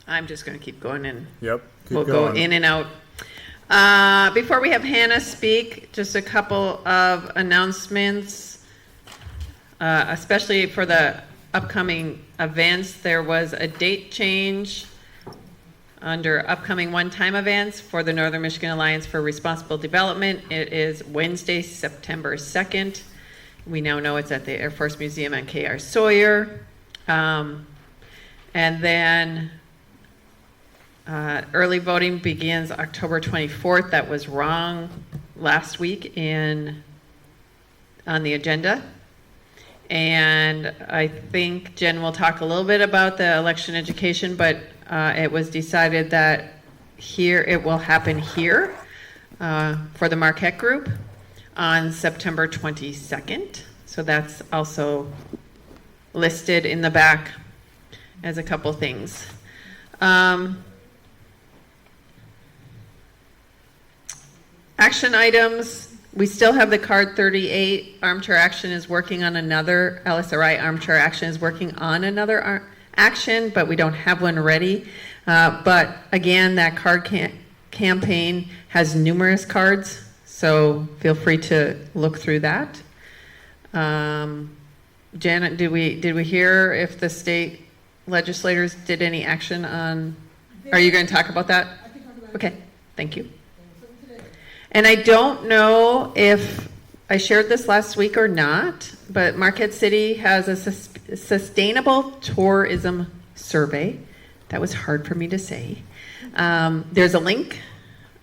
I'm just going to keep going in. Yep. We'll go in and out. Before we have Hannah speak, just a couple of announcements, especially for the upcoming events. There was a date change under upcoming one-time events for the Northern Michigan Alliance for Responsible Development. It is Wednesday, September 2nd. We now know it's at the Air Force Museum on K.R. Sawyer. And then early voting begins October 24th. That was wrong last week on the agenda. And I think Jen will talk a little bit about the election education, but it was decided that it will happen here for the Marquette group on September 22nd. So that's also listed in the back as a couple things. Action items. We still have the card 38. Armchair Action is working on another, LSRI Armchair Action is working on another action, but we don't have one ready. But again, that card campaign has numerous cards, so feel free to look through that. Janet, did we hear if the state legislators did any action on, are you going to talk about that? I can talk about it. Okay, thank you. And I don't know if I shared this last week or not, but Marquette City has a sustainable tourism survey. That was hard for me to say. There's a link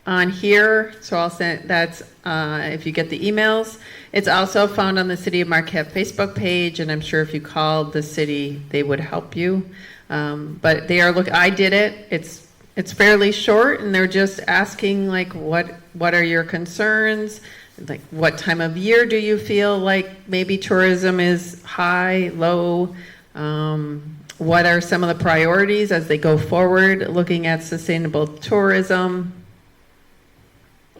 on here, so I'll send that's if you get the emails. It's also found on the City of Marquette Facebook page, and I'm sure if you called the city, they would help you. But they are I did it. It's fairly short, and they're just asking like what are your concerns, like what time of year do you feel like maybe tourism is high, low, what are some of the priorities as they go forward looking at sustainable tourism.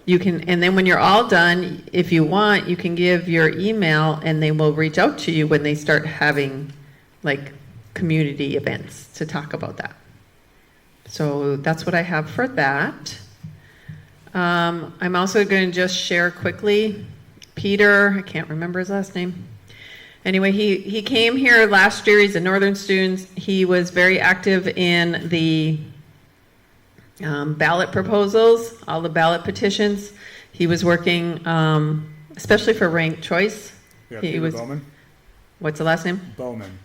You can, and then when you're all done, if you want, you can give your email and they will reach out to you when they start having like community events to talk about that. So that's what I have for that. I'm also going to just share quickly, Peter, I can't remember his last name. Anyway, he came here last year. He's a Northern student. He was very active in the ballot proposals, all the ballot petitions. He was working, especially for ranked choice. Yeah, he was Bowman. What's the last name?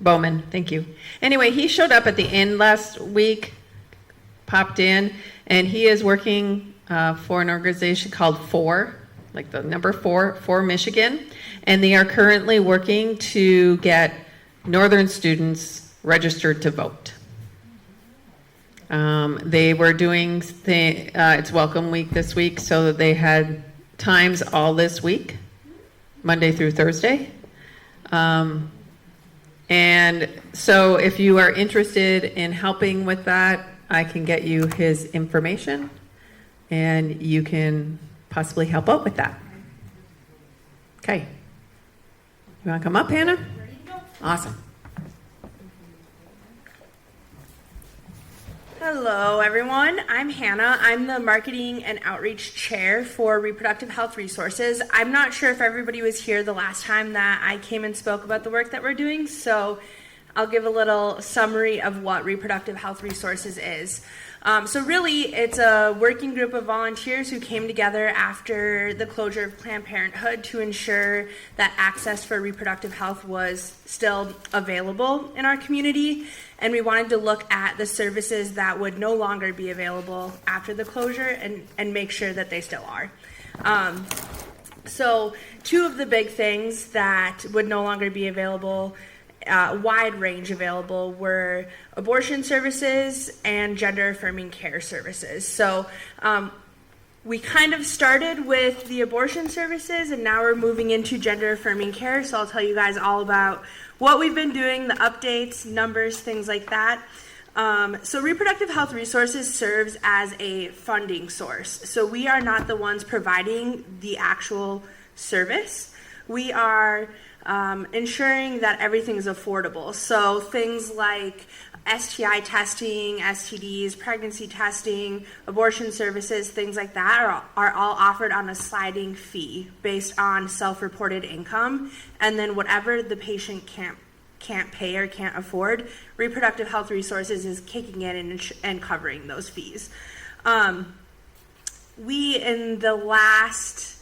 Bowman, thank you. Anyway, he showed up at the end last week, popped in, and he is working for an organization called FOR, like the number 4, FOR Michigan, and they are currently working to get Northern students registered to vote. They were doing, it's Welcome Week this week, so they had times all this week, Monday through Thursday. And so if you are interested in helping with that, I can get you his information and you can possibly help out with that. Okay. You want to come up, Hannah? Awesome. Hello, everyone. I'm Hannah. I'm the Marketing and Outreach Chair for Reproductive Health Resources. I'm not sure if everybody was here the last time that I came and spoke about the work that we're doing, so I'll give a little summary of what Reproductive Health Resources is. So really, it's a working group of volunteers who came together after the closure of Planned Parenthood to ensure that access for reproductive health was still available in our community. And we wanted to look at the services that would no longer be available after the closure and make sure that they still are. So two of the big things that would no longer be available, wide range available, were abortion services and gender affirming care services. So we kind of started with the abortion services and now we're moving into gender affirming care. So I'll tell you guys all about what we've been doing, the updates, numbers, things like that. So Reproductive Health Resources serves as a funding source. So we are not the ones providing the actual service. We are ensuring that everything is affordable. So things like STI testing, STDs, pregnancy testing, abortion services, things like that are all offered on a sliding fee based on self-reported income. And then whatever the patient can't pay or can't afford, Reproductive Health Resources is kicking in and covering those fees. We, in the last,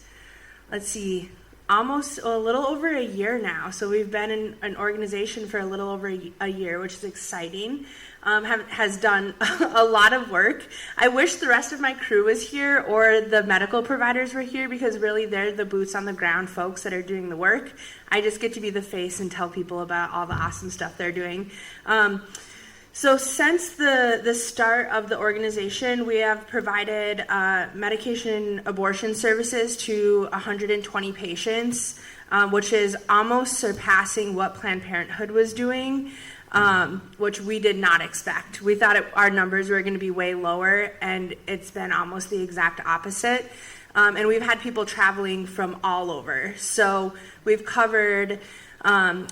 almost a little over a year now, so we've been in an organization for a little over a year, which is exciting. Has done a lot of work. I wish the rest of my crew was here or the medical providers were here, because really they're the boots on the ground folks that are doing the work. I just get to be the face and tell people about all the awesome stuff they're doing. So since the start of the organization, we have provided medication abortion services to 120 patients, which is almost surpassing what Planned Parenthood was doing, which we did not expect. We thought our numbers were going to be way lower, and it's been almost the exact opposite. And we've had people traveling from all over. So we've covered 10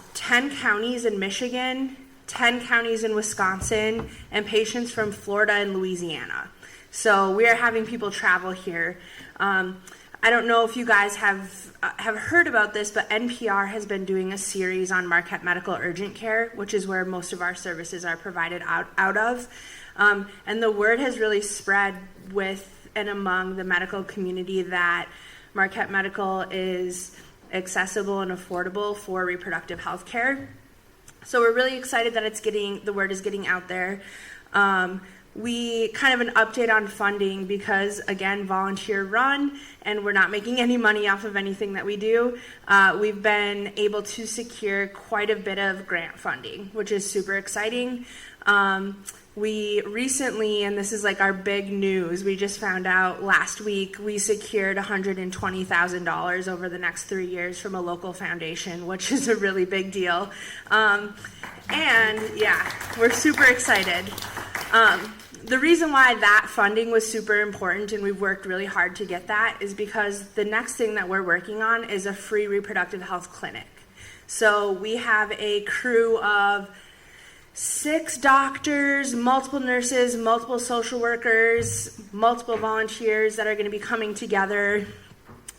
counties in Michigan, 10 counties in Wisconsin, and patients from Florida and Louisiana. So we are having people travel here. I don't know if you guys have heard about this, but NPR has been doing a series on Marquette Medical Urgent Care, which is where most of our services are provided out of. And the word has really spread with and among the medical community that Marquette Medical is accessible and affordable for reproductive health care. So we're really excited that the word is getting out there. We kind of an update on funding because, again, volunteer run, and we're not making any money off of anything that we do. We've been able to secure quite a bit of grant funding, which is super exciting. We recently, and this is like our big news, we just found out last week, we secured $120,000 over the next 3 years from a local foundation, which is a really big deal. And yeah, we're super excited. The reason why that funding was super important, and we've worked really hard to get that, is because the next thing that we're working on is a free reproductive health clinic. So we have a crew of 6 doctors, multiple nurses, multiple social workers, multiple volunteers that are going to be coming together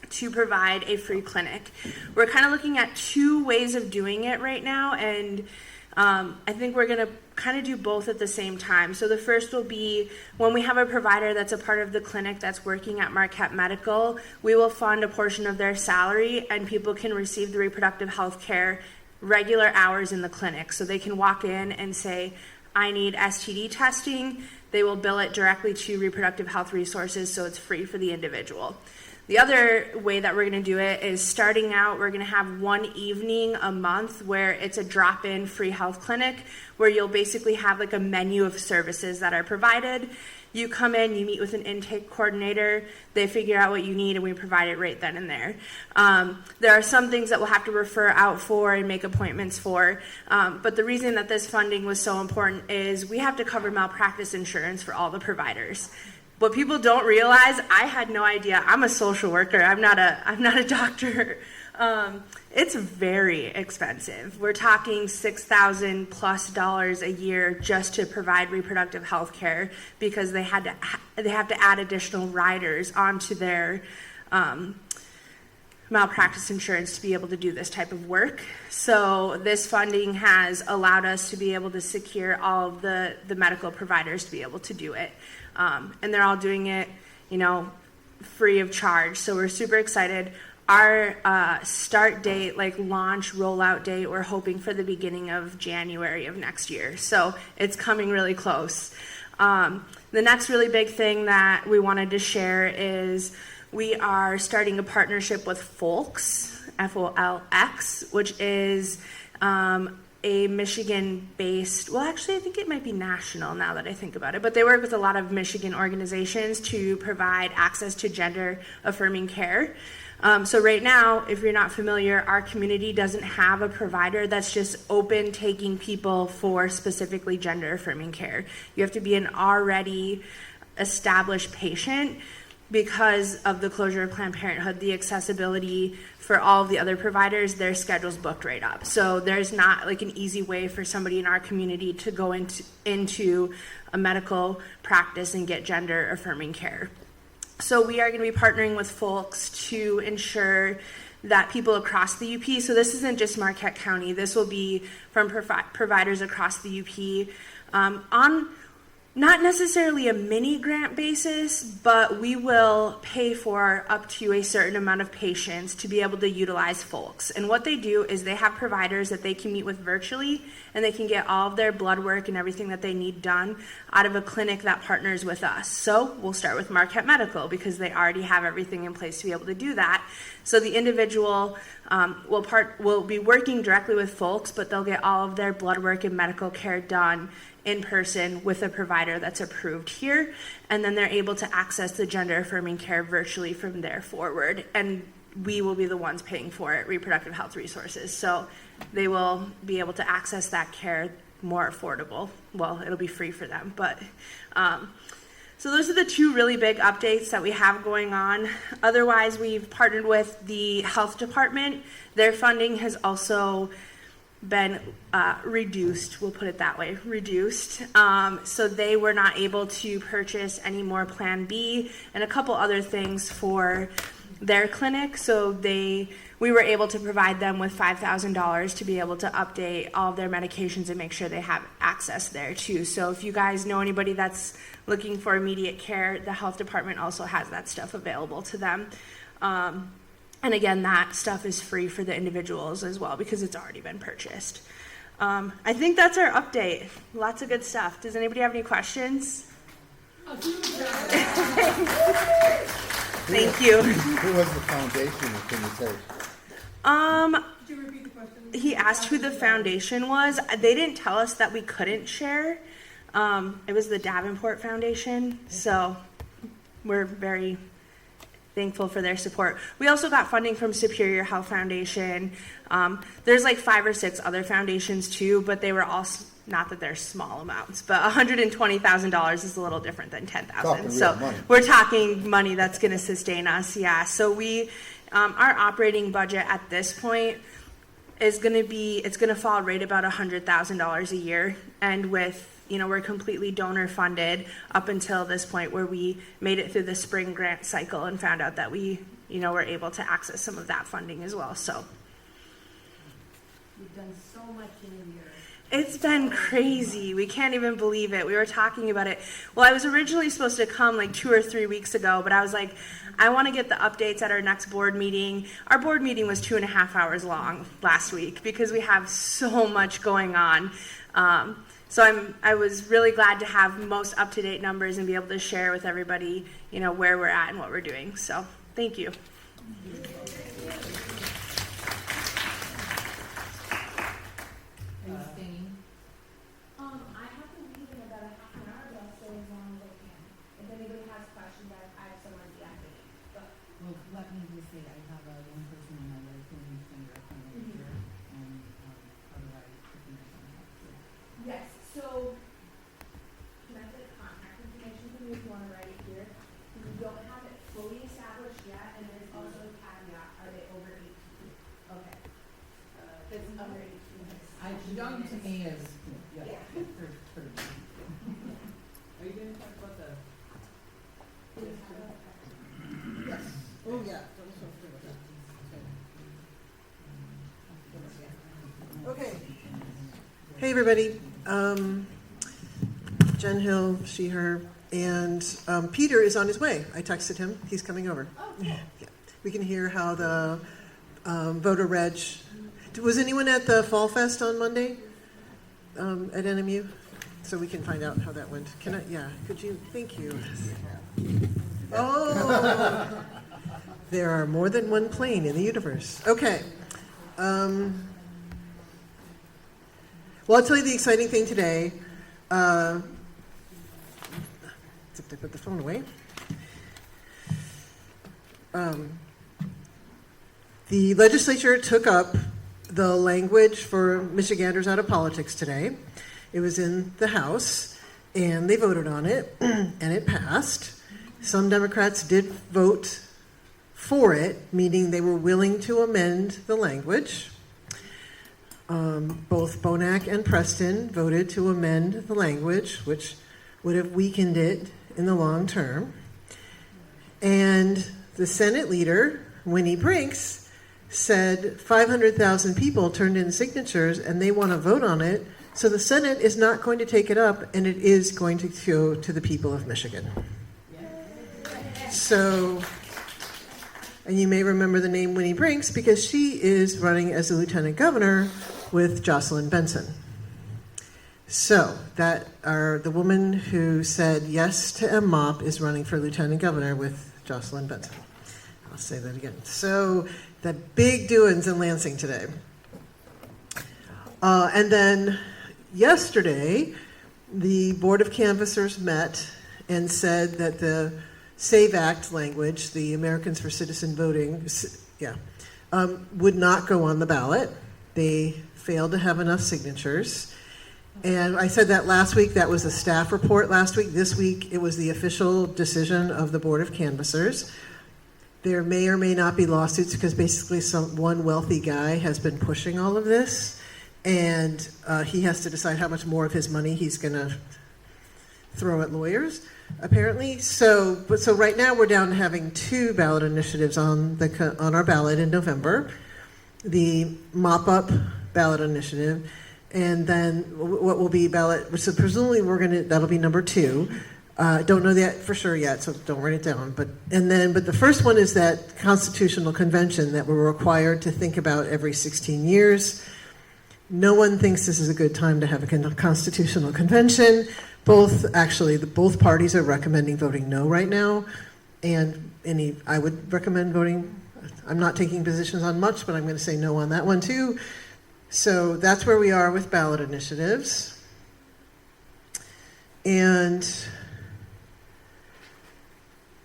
to provide a free clinic. We're kind of looking at 2 ways of doing it right now, and I think we're going to kind of do both at the same time. So the first will be when we have a provider that's a part of the clinic that's working at Marquette Medical, we will fund a portion of their salary, and people can receive the reproductive health care regular hours in the clinic. So they can walk in and say, I need STD testing. They will bill it directly to Reproductive Health Resources, so it's free for the individual. The other way that we're going to do it is starting out, we're going to have one evening a month where it's a drop-in free health clinic where you'll basically have like a menu of services that are provided. You come in, you meet with an intake coordinator, they figure out what you need, and we provide it right then and there. There are some things that we'll have to refer out for and make appointments for, but the reason that this funding was so important is we have to cover malpractice insurance for all the providers. What people don't realize, I had no idea. I'm a social worker. I'm not a doctor. It's very expensive. We're talking $6,000+ a year just to provide reproductive health care because they have to add additional riders onto their malpractice insurance to be able to do this type of work. So this funding has allowed us to be able to secure all of the medical providers to be able to do it. And they're all doing it, free of charge. So we're super excited. Our start date, launch, rollout date, we're hoping for the beginning of January of next year. So it's coming really close. The next really big thing that we wanted to share is we are starting a partnership with Folx, F-O-L-X, which is a Michigan-based, well, actually, I think it might be national now that I think about it, but they work with a lot of Michigan organizations to provide access to gender-affirming care. So right now, if you're not familiar, our community doesn't have a provider that's just open taking people for specifically gender-affirming care. You have to be an already established patient because of the closure of Planned Parenthood, the accessibility for all of the other providers, their schedule's booked right up. So there's not like an easy way for somebody in our community to go into a medical practice and get gender affirming care. So we are going to be partnering with folks to ensure that people across the UP, so this isn't just Marquette County, this will be from providers across the UP on not necessarily a mini grant basis, but we will pay for up to a certain amount of patients to be able to utilize folks. And what they do is they have providers that they can meet with virtually, and they can get all of their blood work and everything that they need done out of a clinic that partners with us. So we'll start with Marquette Medical because they already have everything in place to be able to do that. So the individual will be working directly with folks, but they'll get all of their blood work and medical care done in person with a provider that's approved here, and then they're able to access the gender affirming care virtually from there forward, and we will be the ones paying for it, Reproductive Health Resources. So they will be able to access that care more affordable. Well, it'll be free for them, but so those are the two really big updates that we have going on. Otherwise, we've partnered with the health department. Their funding has also been reduced, we'll put it that way, reduced. So they were not able to purchase any more Plan B and a couple other things for their clinic. So we were able to provide them with $5,000 to be able to update all of their medications and make sure they have access there too. So if you guys know anybody that's looking for immediate care, the health department also has that stuff available to them. And again, that stuff is free for the individuals as well because it's already been purchased. I think that's our update. Lots of good stuff. Does anybody have any questions? Thank you. Who was the foundation, can you say? Could you repeat the question? He asked who the foundation was. They didn't tell us that we couldn't share. It was the Davenport Foundation, so we're very thankful for their support. We also got funding from Superior Health Foundation. There's like 5 or 6 other foundations too, but they were all, not that they're small amounts, but $120,000 is a little different than $10,000. So money. we're talking money that's going to sustain us. Yeah. So our operating budget at this point is going to be, it's going to fall right about $100,000 a year. And with, we're completely donor funded up until this point where we made it through the spring grant cycle and found out that we, were able to access some of that funding as well. So You've done so much in a year. it's been crazy. We can't even believe it. We were talking about it. Well, I was originally supposed to come like 2 or 3 weeks ago, but I was like, I want to get the updates at our next board meeting. Our board meeting was 2.5 hours long last week because we have so much going on. So I was really glad to have most up-to-date numbers and be able to share with everybody, where we're at and what we're doing. So thank you. Are you staying? I have to leave in about a half an hour, but I'll stay as long as I can. If anybody has questions, I have someone to ask me. Well, let me just say, I have a young person in my life who needs gender affirming care, and how do I put them on that? Yes, so can I get contact information from you if you want to write it here? We don't have it fully established yet, and there's also a caveat, are they over 18? Okay. That's under 18. Young to me is, Yeah. for me. Are you going to talk about the? Yes. Oh, yeah. Okay. Hey, everybody. Jen Hill, she, her, and Peter is on his way. I texted him. He's coming over. Oh, cool. Yeah. We can hear how the voter reg. Was anyone at the Fall Fest on Monday at NMU? So we can find out how that went. Can I? Yeah. Could you? Thank you. Oh, there are more than one plane in the universe. Okay. Well, I'll tell you the exciting thing today. Except I put the phone away. The legislature took up the language for Michiganders out of politics today. It was in the House, and they voted on it, and it passed. Some Democrats did vote for it, meaning they were willing to amend the language. Both Bonac and Preston voted to amend the language, which would have weakened it in the long term. And the Senate leader, Winnie Brinks, said 500,000 people turned in signatures and they want to vote on it. So the Senate is not going to take it up, and it is going to go to the people of Michigan. So, and you may remember the name Winnie Brinks because she is running as a lieutenant governor with Jocelyn Benson. So that the woman who said yes to MMOP is running for lieutenant governor with Jocelyn Benson. I'll say that again. So the big doings in Lansing today. And then yesterday, the Board of Canvassers met and said that the SAVE Act language, the Americans for Citizen Voting, would not go on the ballot. They failed to have enough signatures. And I said that last week. That was a staff report last week. This week, it was the official decision of the Board of Canvassers. There may or may not be lawsuits because basically one wealthy guy has been pushing all of this, and he has to decide how much more of his money he's going to throw at lawyers, apparently. So right now we're down to having 2 ballot initiatives on our ballot in November. The mop-up ballot initiative, and then what will be ballot, so presumably that'll be number 2. Don't know that for sure yet, so don't write it down. But the first one is that constitutional convention that we're required to think about every 16 years. No one thinks this is a good time to have a constitutional convention. Both parties are recommending voting no right now, and I would recommend voting. I'm not taking positions on much, but I'm going to say no on that one too. So that's where we are with ballot initiatives. And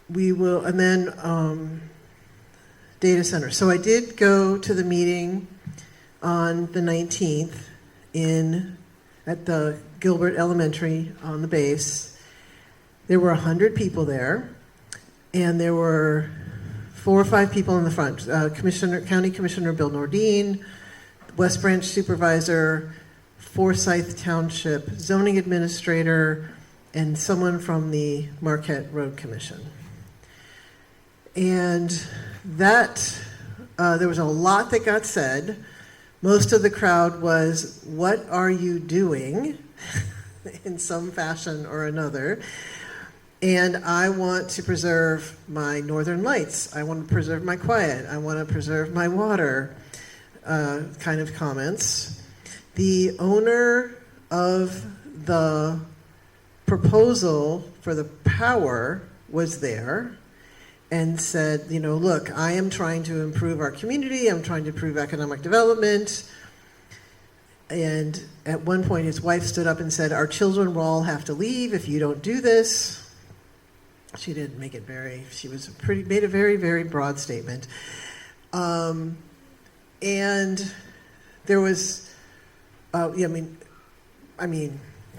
we will, and then data center. So I did go to the meeting on the 19th at the Gilbert Elementary on the base. There were 100 people there, and there were 4 or 5 people in the front. County Commissioner Bill Nordine, West Branch Supervisor, Forsyth Township Zoning Administrator, and someone from the Marquette Road Commission. And that, there was a lot that got said. Most of the crowd was, "What are you doing?" in some fashion or another. And I want to preserve my northern lights. I want to preserve my quiet. I want to preserve my water, kind of comments. The owner of the proposal for the power was there and said, look, I am trying to improve our community. I'm trying to improve economic development. And at one point, his wife stood up and said, our children will all have to leave if you don't do this. She didn't make it made a very, very broad statement. And there was,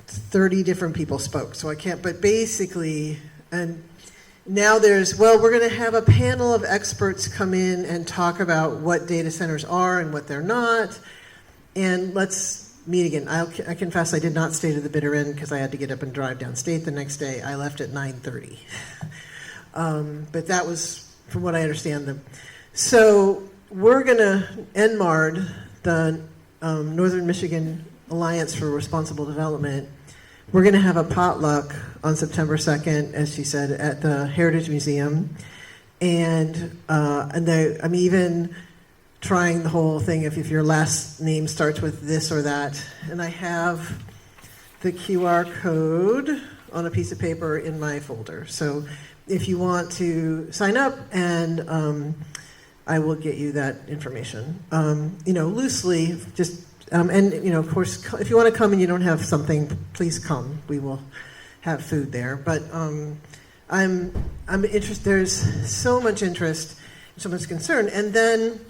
30 different people spoke, so I can't, but basically, and now we're going to have a panel of experts come in and talk about what data centers are and what they're not, and let's meet again. I confess I did not stay to the bitter end because I had to get up and drive downstate the next day. I left at 9:30. But that was, from what I understand, so we're going to NMARD, the Northern Michigan Alliance for Responsible Development. We're going to have a potluck on September 2nd, as she said, at the Heritage Museum. And I'm even trying the whole thing if your last name starts with this or that. And I have the QR code on a piece of paper in my folder. So if you want to sign up, and I will get you that information. Loosely, just, of course, if you want to come and you don't have something, please come. We will have food there. But I'm interested. There's so much interest, so much concern. And then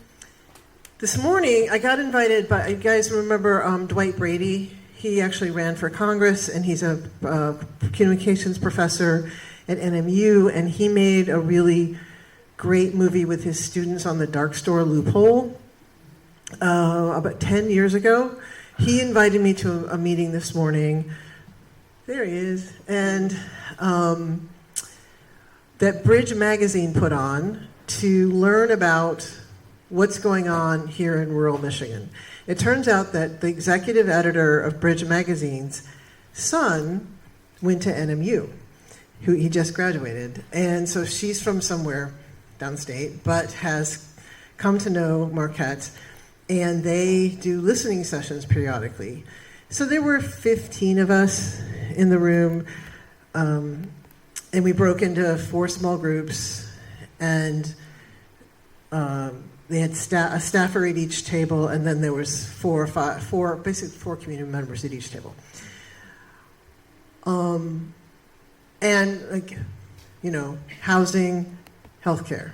this morning, I got invited by, you guys remember Dwight Brady? He actually ran for Congress, and he's a communications professor. at NMU, and he made a really great movie with his students on the dark store loophole about 10 years ago. He invited me to a meeting this morning. There he is. And that Bridge Magazine put on to learn about what's going on here in rural Michigan. It turns out that the executive editor of Bridge Magazine's son went to NMU, who he just graduated. And so she's from somewhere downstate, but has come to know Marquette, and they do listening sessions periodically. So there were 15 of us in the room, and we broke into 4 small groups, and they had a staffer at each table, and then there was basically four community members at each table. And housing, healthcare,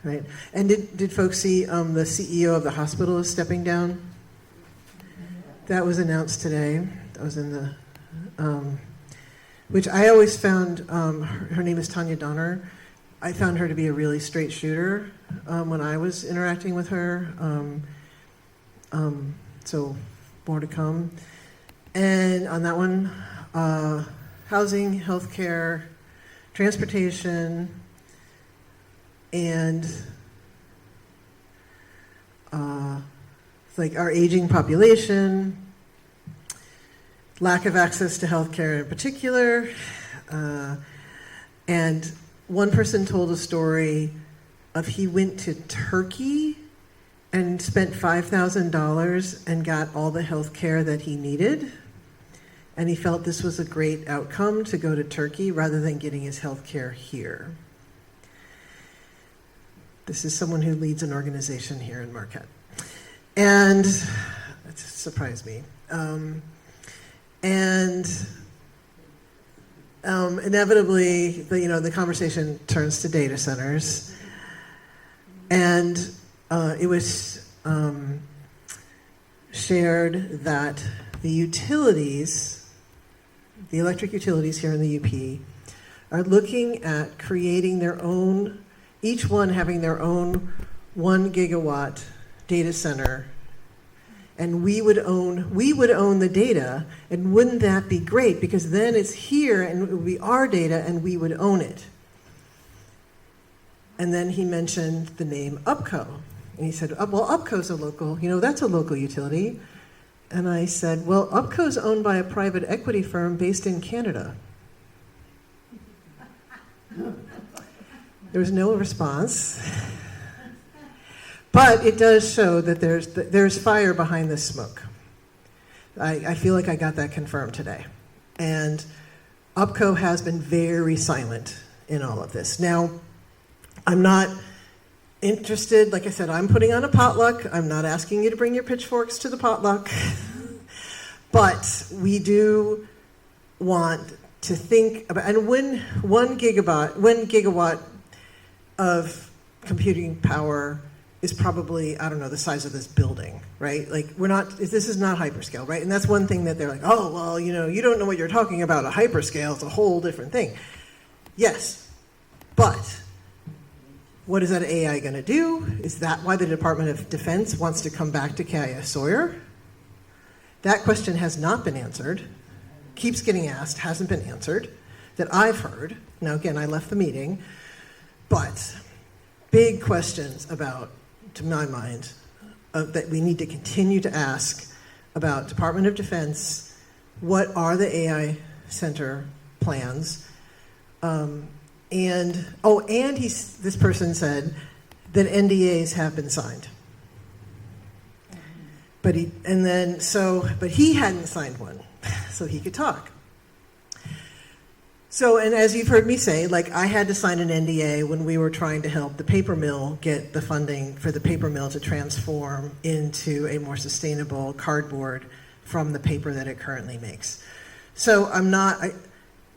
right? And did folks see the CEO of the hospital is stepping down? That was announced today. That was in the, which I always found, her name is Tanya Donner. I found her to be a really straight shooter when I was interacting with her. So more to come. And on that one, housing, healthcare, transportation, and like our aging population, lack of access to healthcare in particular, and one person told a story of he went to Turkey and spent $5,000 and got all the health care that he needed. And he felt this was a great outcome to go to Turkey rather than getting his health care here. This is someone who leads an organization here in Marquette. And it surprised me. Inevitably, the conversation turns to data centers. And it was shared that the utilities, the electric utilities here in the UP, are looking at creating their own, each one having their own 1 gigawatt data center. And we would own the data, and wouldn't that be great? Because then it's here, and it would be our data, and we would own it. And then he mentioned the name UPCO. And he said, well, UPCO's a local, that's a local utility. And I said, well, UPCO's owned by a private equity firm based in Canada. There was no response. But it does show that there's fire behind this smoke. I feel like I got that confirmed today. And UPCO has been very silent in all of this. Now, I'm not interested, like I said, I'm putting on a potluck. I'm not asking you to bring your pitchforks to the potluck. But we do want to think about, and when 1 gigawatt of computing power is probably, the size of this building, right? Like, this is not hyperscale, right? And that's one thing that they're like, oh, well, you don't know what you're talking about. A hyperscale is a whole different thing. Yes, but what is that AI going to do? Is that why the Department of Defense wants to come back to KIS Sawyer? That question has not been answered, keeps getting asked, hasn't been answered, that I've heard. Now, again, I left the meeting, but big questions about, to my mind, that we need to continue to ask about Department of Defense. What are the AI center plans? This person said that NDAs have been signed. But he hadn't signed one, so he could talk. So, and as you've heard me say, I had to sign an NDA when we were trying to help the paper mill get the funding for the paper mill to transform into a more sustainable cardboard from the paper that it currently makes. So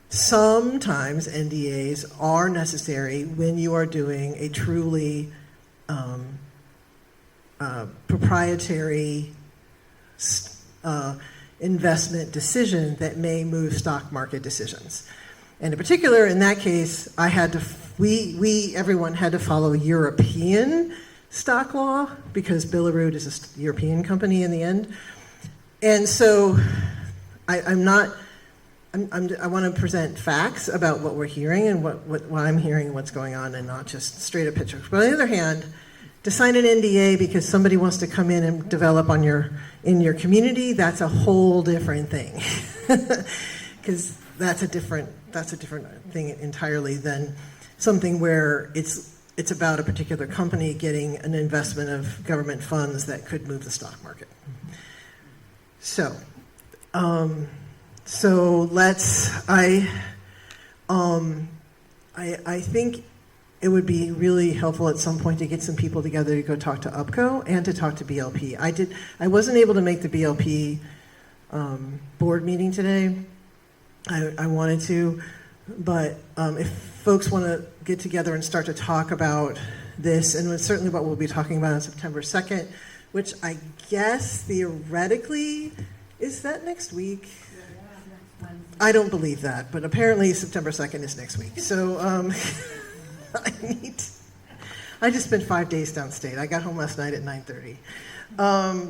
sometimes NDAs are necessary when you are doing a truly proprietary investment decision that may move stock market decisions. And in particular, in that case, I had to, everyone had to follow European stock law because Billerud is a European company in the end. And so I want to present facts about what we're hearing and what I'm hearing and what's going on, and not just straight up pictures. But on the other hand, to sign an NDA because somebody wants to come in and develop in your community, that's a whole different thing. Because that's a different thing entirely than something where it's about a particular company getting an investment of government funds that could move the stock market. So I think it would be really helpful at some point to get some people together to go talk to UPCO and to talk to BLP. I wasn't able to make the BLP board meeting today. I wanted to, but if folks want to get together and start to talk about this, and it's certainly what we'll be talking about on September 2nd, which I guess theoretically, is that next week? I don't believe that, but apparently September 2nd is next week. So I just spent 5 days downstate. I got home last night at 9:30.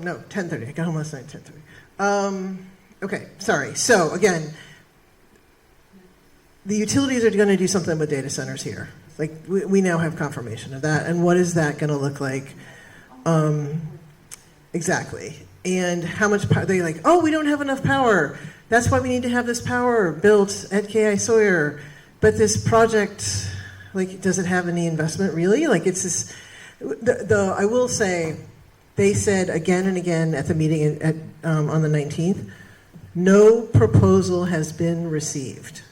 No, 10:30. I got home last night at 10:30. Okay, sorry. So again, the utilities are going to do something with data centers here. Like, we now have confirmation of that. And what is that going to look like? Exactly. And how much power? They're like, oh, we don't have enough power. That's why we need to have this power built at KI Sawyer. But this project, like, does it have any investment really? Like, it's this, I will say, they said again and again at the meeting on the 19th, no proposal has been received.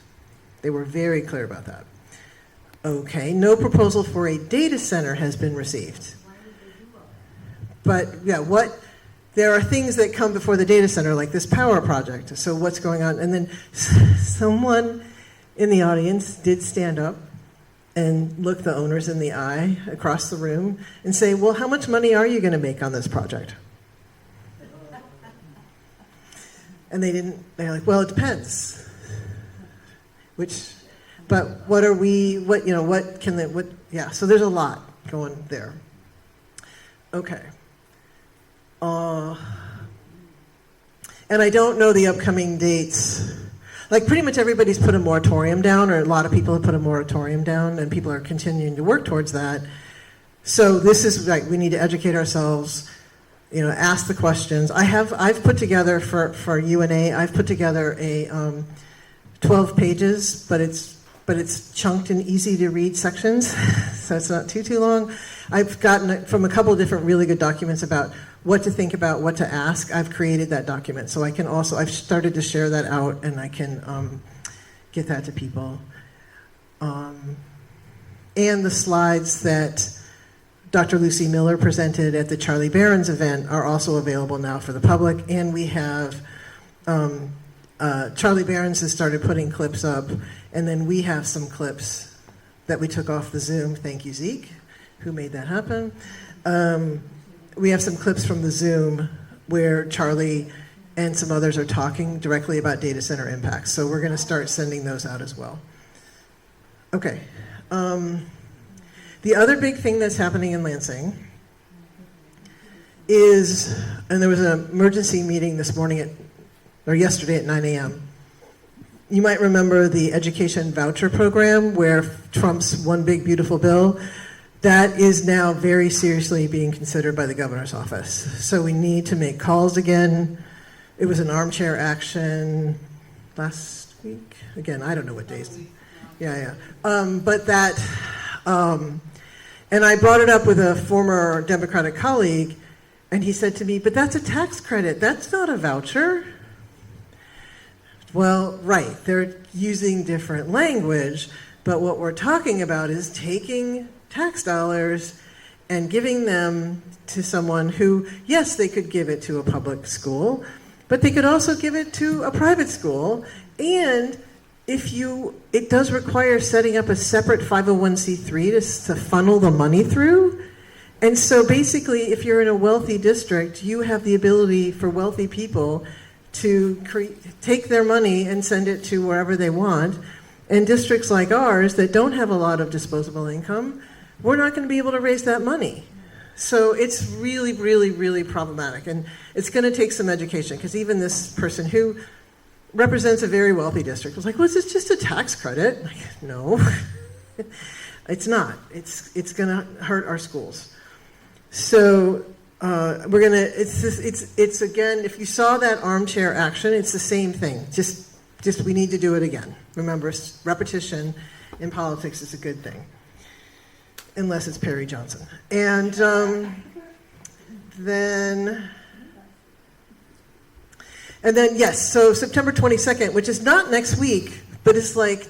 They were very clear about that. Okay, no proposal for a data center has been received. But yeah, there are things that come before the data center, like this power project. So what's going on? And then someone in the audience did stand up and look the owners in the eye across the room and say, well, how much money are you going to make on this project? And they're like, well, it depends. But so there's a lot going there. Okay. And I don't know the upcoming dates. Like, pretty much everybody's put a moratorium down, or a lot of people have put a moratorium down, and people are continuing to work towards that. So this is like, we need to educate ourselves, ask the questions. I've put together for UNA, I've put together a 12 pages, but it's chunked in easy to read sections, so it's not too long. I've gotten it from a couple of different really good documents about what to think about, what to ask. I've created that document, so I've started to share that out, and I can get that to people. And the slides that Dr. Lucy Miller presented at the Charlie Barron's event are also available now for the public, and we have Charlie Barron's has started putting clips up, and then we have some clips that we took off the Zoom. Thank you, Zeke, who made that happen. We have some clips from the Zoom where Charlie and some others are talking directly about data center impacts. So we're going to start sending those out as well. Okay. The other big thing that's happening in Lansing is, and there was an emergency meeting yesterday at 9 a.m. You might remember the education voucher program where Trump's One Big Beautiful Bill. That is now very seriously being considered by the governor's office. So we need to make calls again. It was an armchair action last week. Again, I don't know what days. Yeah. But that, and I brought it up with a former Democratic colleague, and he said to me, but that's a tax credit. That's not a voucher. Well, right, they're using different language, but what we're talking about is taking tax dollars and giving them to someone who, yes, they could give it to a public school, but they could also give it to a private school. And it does require setting up a separate 501c3 to funnel the money through. And so basically, if you're in a wealthy district, you have the ability for wealthy people to take their money and send it to wherever they want. And districts like ours that don't have a lot of disposable income, we're not going to be able to raise that money. So it's really, really, really problematic. And it's going to take some education, because even this person who represents a very wealthy district was like, well, this just a tax credit. Like, no, it's not. It's going to hurt our schools. So we're going to, it's again, if you saw that armchair action, it's the same thing. Just we need to do it again. Remember, repetition in politics is a good thing. Unless it's Perry Johnson. And then, yes, so September 22nd, which is not next week, but it's like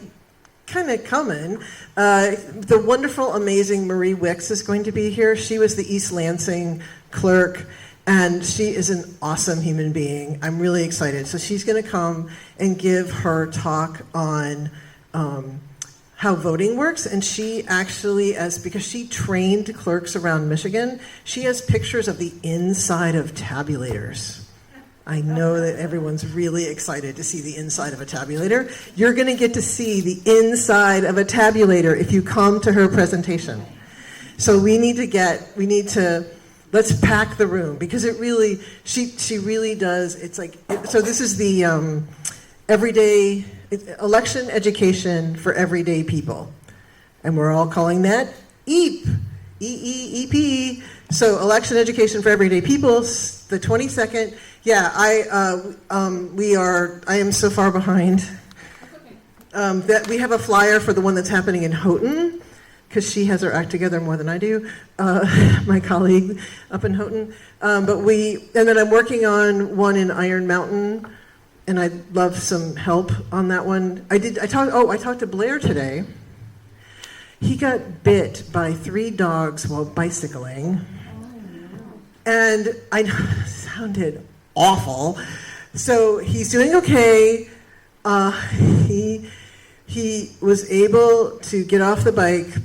kind of coming. The wonderful, amazing Marie Wicks is going to be here. She was the East Lansing clerk, and she is an awesome human being. I'm really excited. So she's going to come and give her talk on how voting works, and she actually, because she trained clerks around Michigan, she has pictures of the inside of tabulators. I know that everyone's really excited to see the inside of a tabulator. You're going to get to see the inside of a tabulator if you come to her presentation. So let's pack the room, because it really, she really does, it's like, so this is the everyday election education for everyday people. And we're all calling that EEP, EEEP. So election education for everyday people, the 22nd. Yeah, I am so far behind. That we have a flyer for the one that's happening in Houghton, because she has her act together more than I do, my colleague up in Houghton. And then I'm working on one in Iron Mountain, and I'd love some help on that one. I talked to Blair today. He got bit by 3 dogs while bicycling. And I know it sounded awful. So he's doing okay. He was able to get off the bike,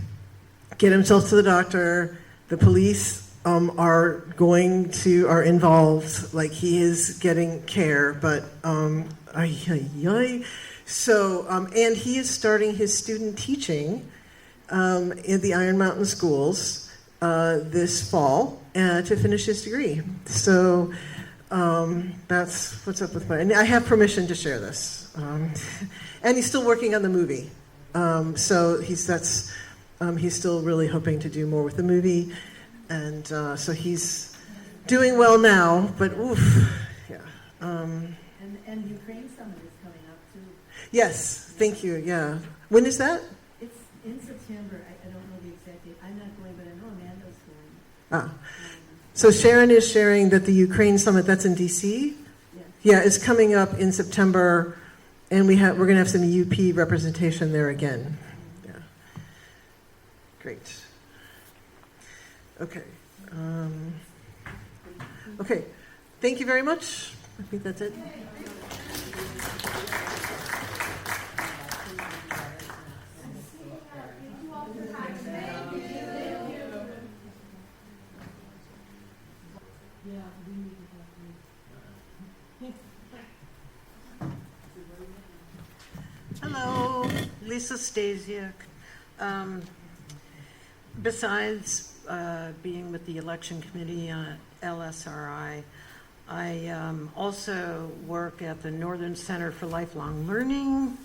get himself to the doctor. The police are involved, like he is getting care, but so and he is starting his student teaching in the Iron Mountain schools this fall to finish his degree. So that's what's up with my, and I have permission to share this. And he's still working on the movie, so he's still really hoping to do more with the movie. And so he's doing well now, but oof, yeah. And Ukraine Summit is coming up too. Yes, thank you, yeah. When is that? It's in September. I don't know the exact date. I'm not going, but I know Amanda's going. Ah. So Sharon is sharing that the Ukraine Summit, that's in DC? Yes. Yeah, is coming up in September, and we're going to have some UP representation there again. Yeah. Great. Okay. Okay. Thank you very much. I think that's it. Hello, Lisa Stasiak. Besides being with the election committee on LSRI, I also work at the Northern Center for Lifelong Learning.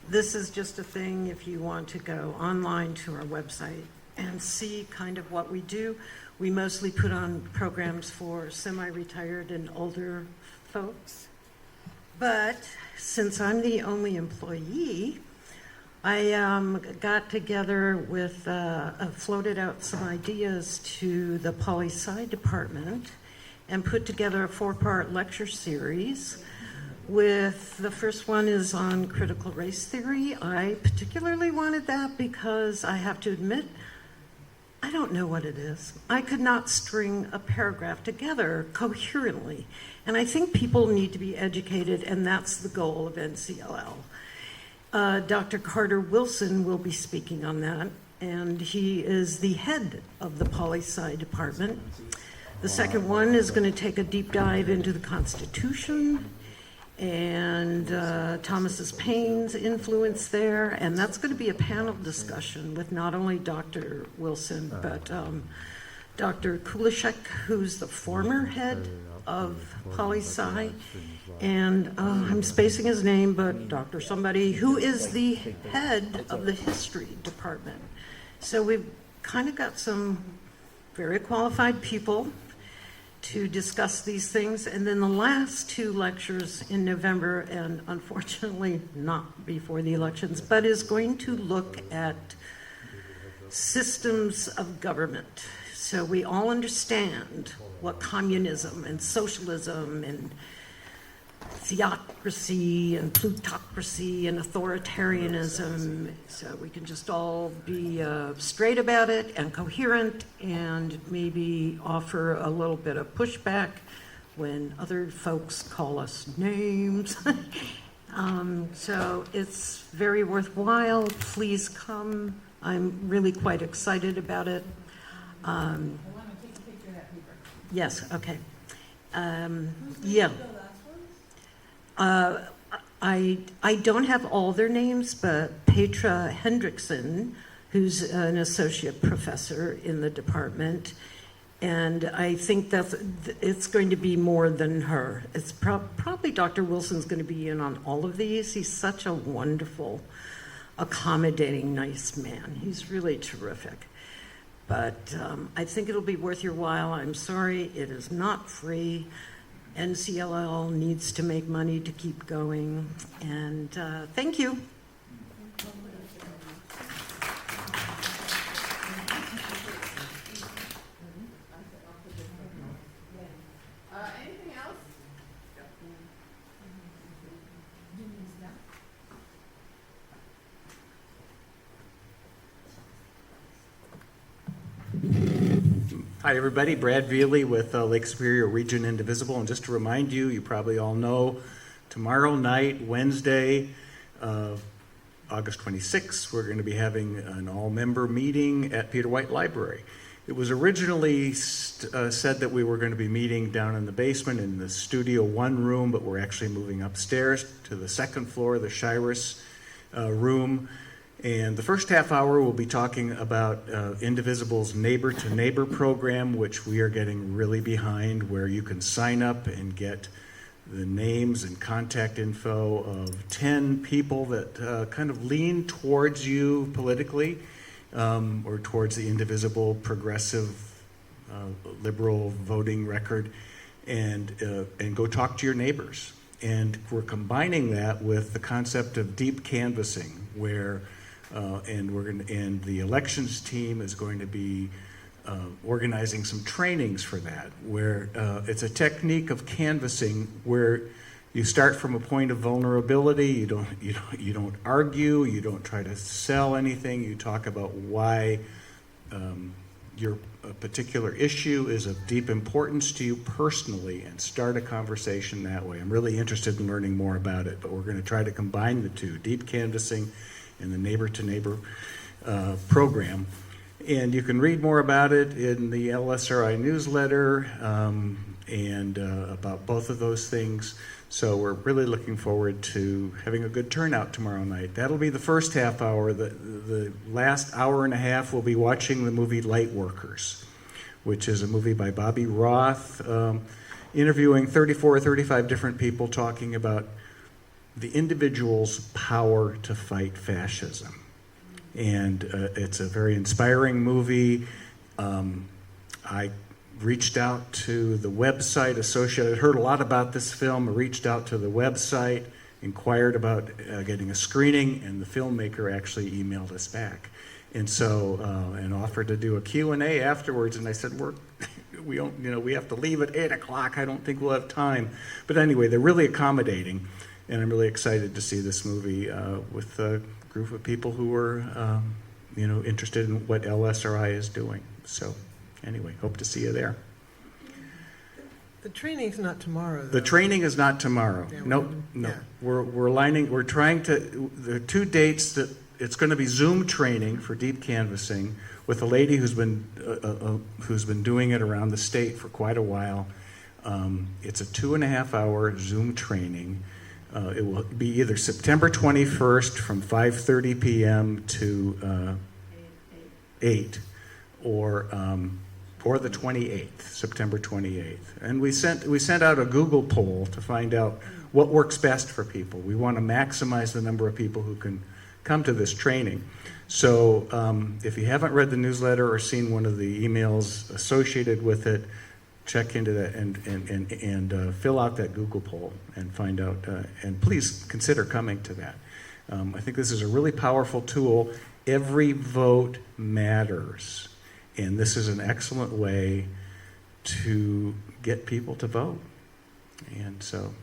This is just a thing if you want to go online to our website and see kind of what we do. We mostly put on programs for semi-retired and older folks. But since I'm the only employee, I got together with, floated out some ideas to the poli-sci department and put together a 4-part lecture series. With the first one is on critical race theory. I particularly wanted that because I have to admit, I don't know what it is. I could not string a paragraph together coherently. And I think people need to be educated, and that's the goal of NCLL. Dr. Carter Wilson will be speaking on that, and he is the head of the poli-sci department. The second one is going to take a deep dive into the Constitution, and Thomas's Paine's influence there. And that's going to be a panel discussion with not only Dr. Wilson, but Dr. Kulishek, who's the former head of poli-sci, and I'm spacing his name, but Dr. somebody, who is the head of the history department. So we've kind of got some very qualified people to discuss these things. And then the last 2 lectures in November, and unfortunately not before the elections, but is going to look at systems of government. So we all understand what communism and socialism and theocracy and plutocracy and authoritarianism, so we can just all be straight about it and coherent and maybe offer a little bit of pushback when other folks call us names. So it's very worthwhile. Please come. I'm really quite excited about it. I want to take a picture of that paper. Yes, okay. Yeah. I don't have all their names, but Petra Hendrickson, who's an associate professor in the department, and I think that it's going to be more than her. It's probably Dr. Wilson's going to be in on all of these. He's such a wonderful, accommodating, nice man. He's really terrific. But I think it'll be worth your while. I'm sorry, it is not free. NCLL needs to make money to keep going. And thank you. Anything else? Hi, everybody. Brad Veely with Lake Superior Region Indivisible. And just to remind you, you probably all know, tomorrow night, Wednesday, August 26th, we're going to be having an all-member meeting at Peter White Library. It was originally said that we were going to be meeting down in the basement in the Studio 1 room, but we're actually moving upstairs to the second floor, the Shiras room. And the first half hour, we'll be talking about Indivisible's Neighbor to Neighbor program, which we are getting really behind, where you can sign up and get the names and contact info of 10 people that kind of lean towards you politically, or towards the indivisible, progressive, liberal voting record, and go talk to your neighbors. And we're combining that with the concept of deep canvassing, where and the elections team is going to be organizing some trainings for that, where it's a technique of canvassing where you start from a point of vulnerability. You don't argue. You don't try to sell anything. You talk about why your particular issue is of deep importance to you personally, and start a conversation that way. I'm really interested in learning more about it, but we're going to try to combine the two: deep canvassing and the Neighbor to Neighbor program. And you can read more about it in the LSRI newsletter and about both of those things. So we're really looking forward to having a good turnout tomorrow night. That'll be the first half hour. The last hour and a half, we'll be watching the movie Lightworkers, which is a movie by Bobby Roth, interviewing 34 or 35 different people talking about the individual's power to fight fascism. And it's a very inspiring movie. I reached out to the website associated, heard a lot about this film, reached out to the website, inquired about getting a screening, and the filmmaker actually emailed us back. And so, and offered to do a Q&A afterwards, and I said, we have to leave at 8 o'clock, I don't think we'll have time. But anyway, they're really accommodating, and I'm really excited to see this movie with a group of people who are, interested in what LSRI is doing. So anyway, hope to see you there. The training's not tomorrow, though. The training is not tomorrow. Yeah, No. yeah. We're trying to, the two dates that, it's going to be Zoom training for deep canvassing with a lady who's been doing it around the state for quite a while. It's a 2.5 hour Zoom training. It will be either September 21st from 5:30 p.m. to 8, or the 28th, September 28th. And we sent out a Google poll to find out what works best for people. We want to maximize the number of people who can come to this training. So if you haven't read the newsletter or seen one of the emails associated with it, check into that and fill out that Google poll and find out, and please consider coming to that. I think this is a really powerful tool. Every vote matters, and this is an excellent way to get people to vote. And so,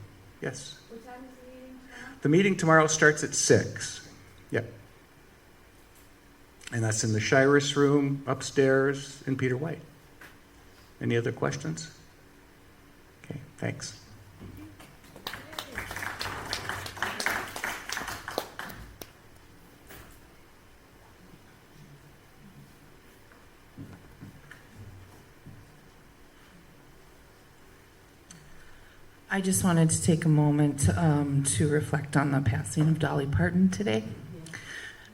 yes. What time is the meeting tomorrow? The meeting tomorrow starts at 6. Yep. And that's in the Shirus room upstairs in Peter White. Any other questions? Okay, thanks. I just wanted to take a moment to reflect on the passing of Dolly Parton today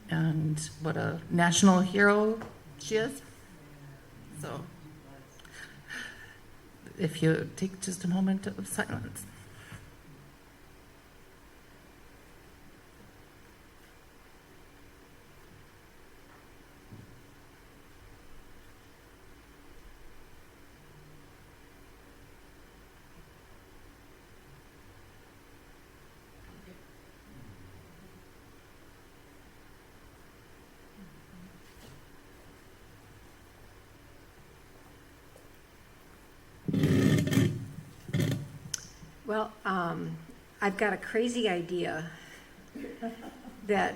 and what a national hero she is. So, if you take just a moment of silence. Well, I've got a crazy idea that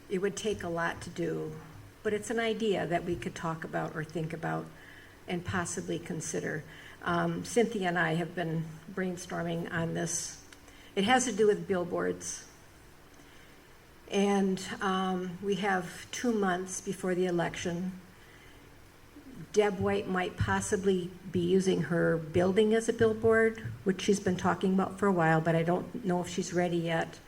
it would take a lot to do, but it's an idea that we could talk about or think about and possibly consider. Cynthia and I have been brainstorming on this. It has to do with billboards. And we have 2 months before the election. Deb White might possibly be using her building as a billboard, which she's been talking about for a while, but I don't know if she's ready yet.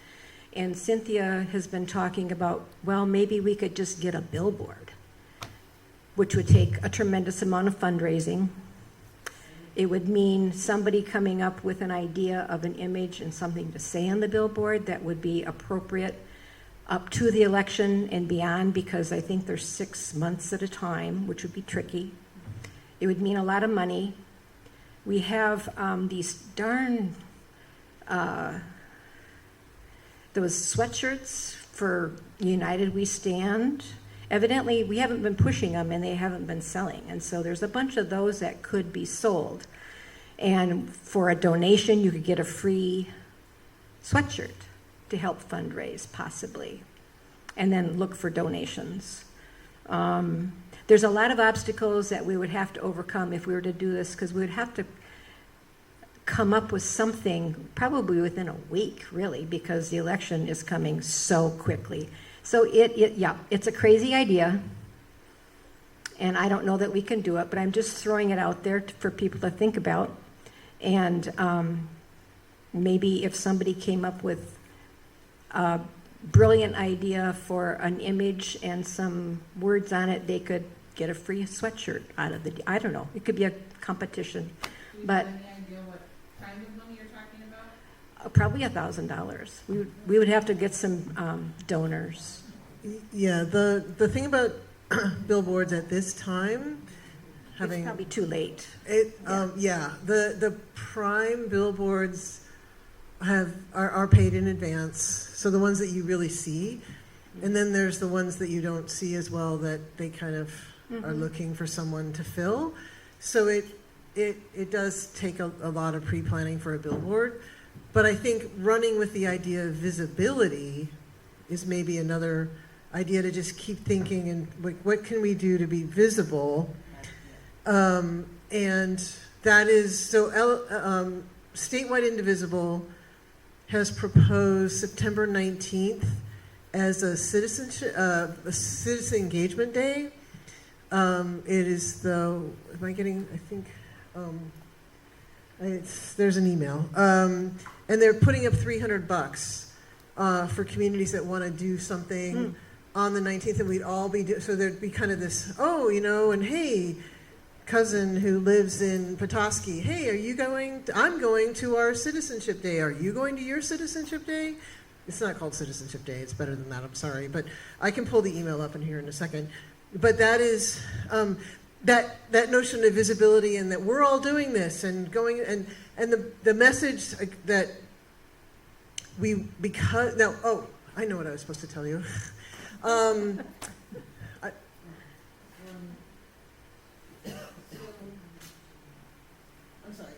And Cynthia has been talking about, well, maybe we could just get a billboard, which would take a tremendous amount of fundraising. It would mean somebody coming up with an idea of an image and something to say on the billboard that would be appropriate up to the election and beyond, because I think there's 6 months at a time, which would be tricky. It would mean a lot of money. We have these darn, those sweatshirts for United We Stand. Evidently, we haven't been pushing them and they haven't been selling. And so there's a bunch of those that could be sold. And for a donation, you could get a free sweatshirt to help fundraise, possibly, and then look for donations. There's a lot of obstacles that we would have to overcome if we were to do this, because we would have to come up with something probably within a week, really, because the election is coming so quickly. So it's a crazy idea, and I don't know that we can do it, but I'm just throwing it out there for people to think about. And maybe if somebody came up with a brilliant idea for an image and some words on it, they could get a free sweatshirt out of the, I don't know, it could be a competition. But Do you have any idea what kind of money you're talking about? probably $1,000. We would have to get some donors. Yeah, the thing about billboards at this time, It's probably too late. the prime billboards are paid in advance, so the ones that you really see, and then there's the ones that you don't see as well, that they kind of are looking for someone to fill. So it does take a lot of pre-planning for a billboard, but I think running with the idea of visibility is maybe another idea, to just keep thinking and what can we do to be visible. And that is, so Statewide Indivisible has proposed September 19th as a citizen engagement day. It is I think, There's an email. And they're putting up $300 for communities that want to do something on the 19th, and we'd all be, so there'd be kind of this, oh, you know, and hey, cousin who lives in Petoskey, hey, are you going? I'm going to our Citizenship Day. Are you going to your Citizenship Day? It's not called Citizenship Day. It's better than that. I'm sorry. But I can pull the email up in here in a second. But that is, that notion of visibility and that we're all doing this and going, and the message that because, now, oh, I know what I was supposed to tell you. I'm sorry.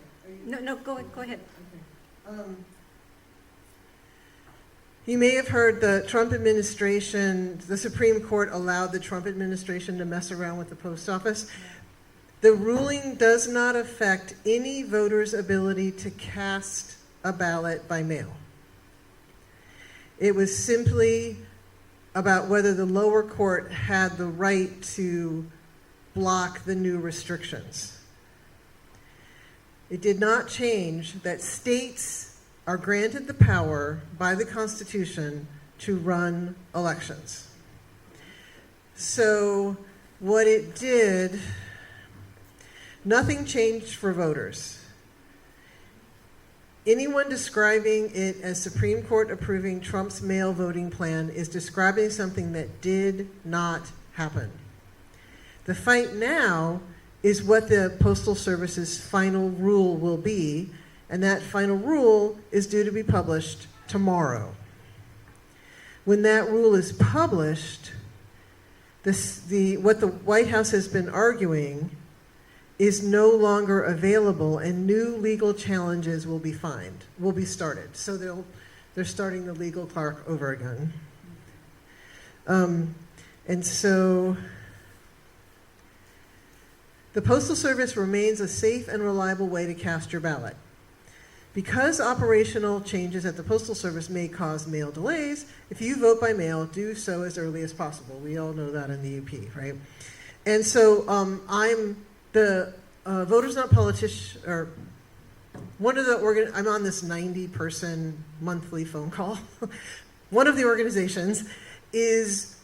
No, go ahead. You may have heard the Trump administration, the Supreme Court allowed the Trump administration to mess around with the post office. The ruling does not affect any voter's ability to cast a ballot by mail. It was simply about whether the lower court had the right to block the new restrictions. It did not change that states are granted the power by the Constitution to run elections. So what it did, nothing changed for voters. Anyone describing it as Supreme Court approving Trump's mail voting plan is describing something that did not happen. The fight now is what the Postal Service's final rule will be, and that final rule is due to be published tomorrow. When that rule is published, what the White House has been arguing is no longer available, and new legal challenges will be started. So they're starting the legal clock over again. And so the Postal Service remains a safe and reliable way to cast your ballot. Because operational changes at the Postal Service may cause mail delays, if you vote by mail, do so as early as possible. We all know that in the UP, right? And so I'm the Voters Not Politicians, or one of the I'm on this 90-person monthly phone call. One of the organizations is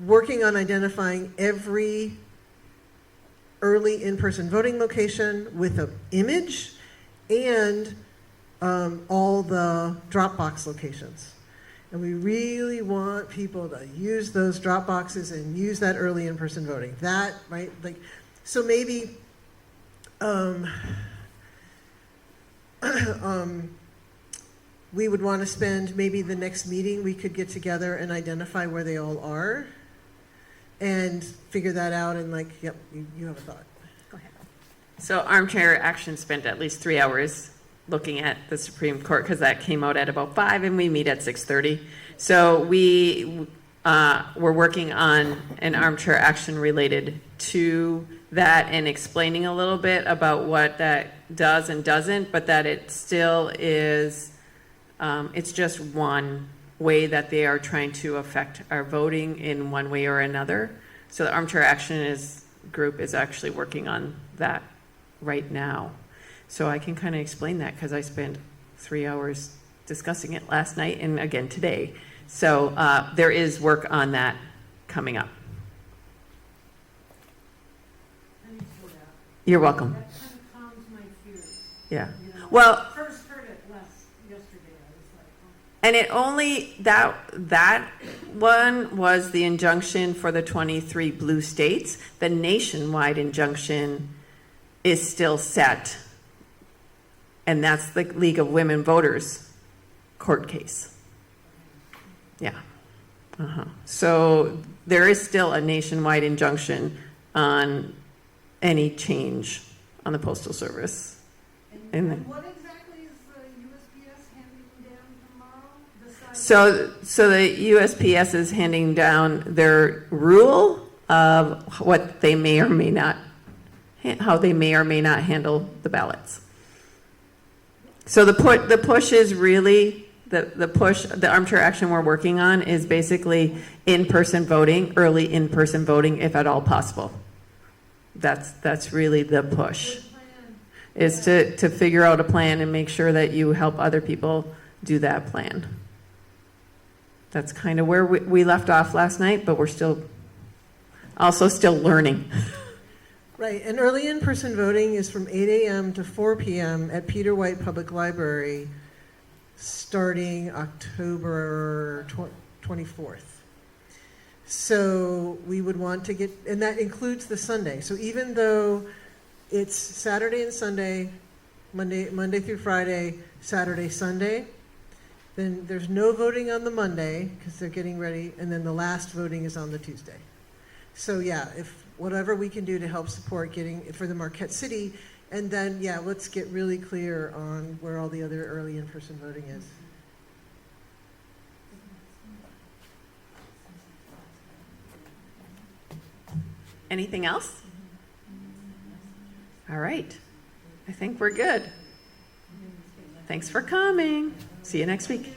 working on identifying every early in-person voting location with an image and all the Dropbox locations. And we really want people to use those drop boxes and use that early in-person voting. That, right? Like, so maybe we would want to spend maybe the next meeting, we could get together and identify where they all are and figure that out, and like, yep, you have a thought. Go ahead. So Armchair Action spent at least 3 hours looking at the Supreme Court, because that came out at about 5 and we meet at 6:30. So we were working on an armchair action related to that and explaining a little bit about what that does and doesn't, but that it still is, it's just one way that they are trying to affect our voting in one way or another. So the Armchair Action group is actually working on that right now. So I can kind of explain that, because I spent 3 hours discussing it last night and again today. So there is work on that coming up. You're welcome. That kind of calms my fears. Yeah. You know, Well, when I first heard it yesterday, I was like, oh. and it only, that one was the injunction for the 23 blue states. The nationwide injunction is still set. And that's the League of Women Voters court case. Yeah. So there is still a nationwide injunction on any change on the Postal Service. And what exactly is the USPS handing down tomorrow? So the USPS is handing down their rule of what they may or may not, how they may or may not handle the ballots. So the push is really, the armchair action we're working on is basically in-person voting, early in-person voting, if at all possible. That's really the push. is to figure out a plan and make sure that you help other people do that plan. That's kind of where we left off last night, but we're still learning. Right, and early in-person voting is from 8 a.m. to 4 p.m. at Peter White Public Library, starting October 24th. So we would want to get, and that includes the Sunday. So even though it's Saturday and Sunday, Monday through Friday, Saturday, Sunday, then there's no voting on the Monday because they're getting ready, and then the last voting is on the Tuesday. So yeah, if whatever we can do to help support getting for the Marquette City, and then yeah, let's get really clear on where all the other early in-person voting is. Anything else? All right. I think we're good. Thanks for coming. See you next week.